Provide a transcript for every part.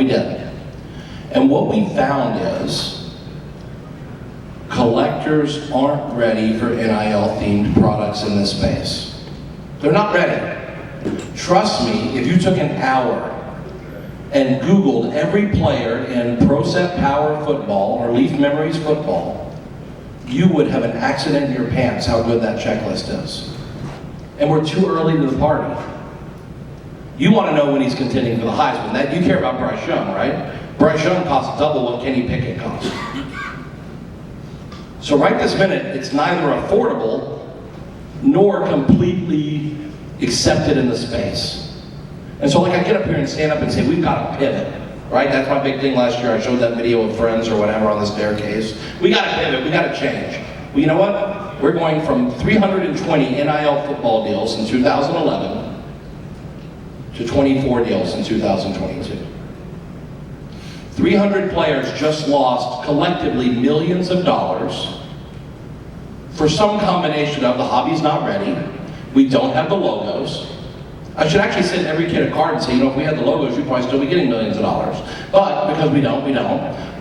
We did. And what we found is collectors aren't ready for NIL-themed products in this space. They're not ready. Trust me, if you took an hour and Googled every player in Pro Set Power football or Leaf Memories football, you would have an accident in your pants how good that checklist is. And we're too early to the party. You want to know when he's contending for the Heisman. That you care about Bryce Young, right? Bryce Young costs double what Kenny Pickett costs. So right this minute, it's neither affordable nor completely accepted in the space. And so like I get up here and stand up and say, we've got to pivot, right? That's my big thing last year. I showed that video of friends or whatever on the staircase. We got to pivot, we got to change. Well, you know what? We're going from 320 NIL football deals in 2011 to 24 deals in 2022. 300 players just lost collectively millions of dollars for some combination of the hobby's not ready, we don't have the logos. I should actually send every kid a card and say, you know, if we had the logos, you'd probably still be getting millions of dollars. But because we don't.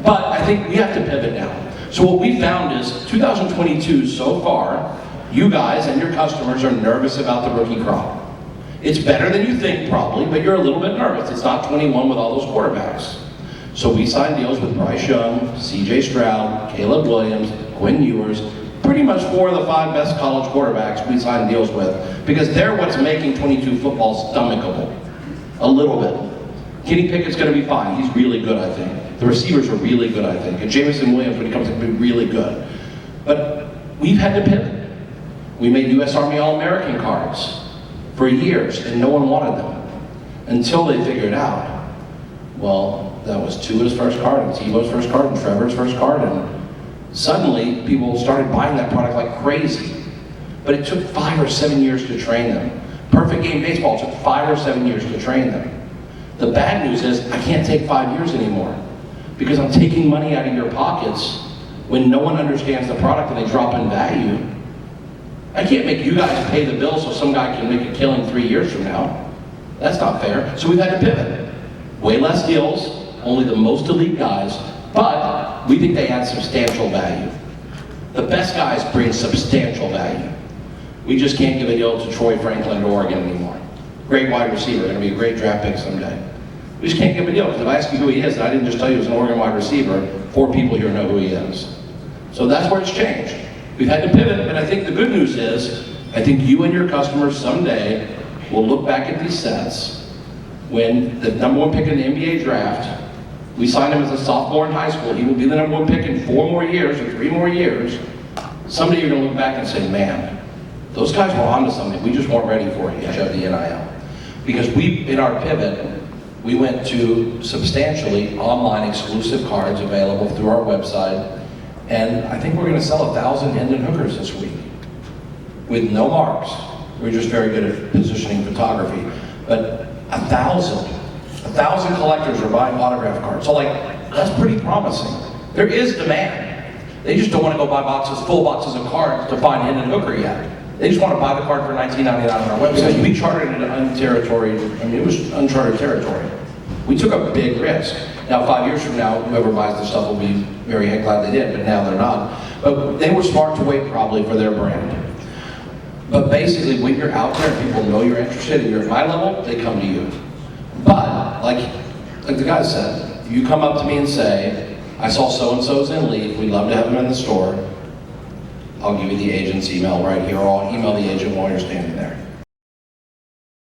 But I think we have to pivot now. So what we found is 2022 so far, you guys and your customers are nervous about the rookie crop. It's better than you think probably, but you're a little bit nervous. It's not 21 with all those quarterbacks. So we signed deals with Bryce Young, CJ Stroud, Caleb Williams, Quinn Ewers, pretty much 4 of the 5 best college quarterbacks we signed deals with, because they're what's making 22 football stomachable. A little bit. Kenny Pickett's going to be fine. He's really good, I think. The receivers are really good, I think. And Jameson Williams, when he comes in, will be really good. But we've had to pivot. We made U.S. Army All-American cards for years, and no one wanted them. Until they figured out, well, that was Tua's first card, and Tebow's first card, and Trevor's first card, and suddenly people started buying that product like crazy. But it took 5 or 7 years to train them. Perfect Game Baseball took 5 or 7 years to train them. The bad news is I can't take 5 years anymore because I'm taking money out of your pockets when no one understands the product and they drop in value. I can't make you guys pay the bill so some guy can make a killing 3 years from now. That's not fair. So we've had to pivot. Way less deals, only the most elite guys, but we think they add substantial value. The best guys bring substantial value. We just can't give a deal to Troy Franklin to Oregon anymore. Great wide receiver, going to be a great draft pick someday. We just can't give a deal, because if I ask you who he is, and I didn't just tell you he was an Oregon wide receiver, 4 people here know who he is. So that's where it's changed. We've had to pivot, but I think the good news is, I think you and your customers someday will look back at these sets when the #1 pick in the NBA draft, we signed him as a sophomore in high school, he will be the #1 pick in 4 more years or 3 more years. Someday you're going to look back and say, man, those guys were onto something, we just weren't ready for it yet of the NIL. Because in our pivot, we went to substantially online exclusive cards available through our website, and I think we're going to sell 1,000 Hendon Hookers this week with no marks. We're just very good at positioning photography. But 1,000 collectors are buying autograph cards. So like, that's pretty promising. There is demand. They just don't want to go buy full boxes of cards to find Hendon Hooker yet. They just want to buy the card for $19.99 on our website. We charted it it was uncharted territory. We took a big risk. Now 5 years from now, whoever buys the stuff will be very glad they did, but now they're not. But they were smart to wait probably for their brand. But basically, when you're out there and people know you're interested and you're at my level, they come to you. But, like the guy said, if you come up to me and say, I saw so-and-so's in Leaf, we'd love to have them in the store, I'll give you the agent's email right here, or I'll email the agent while you're standing there.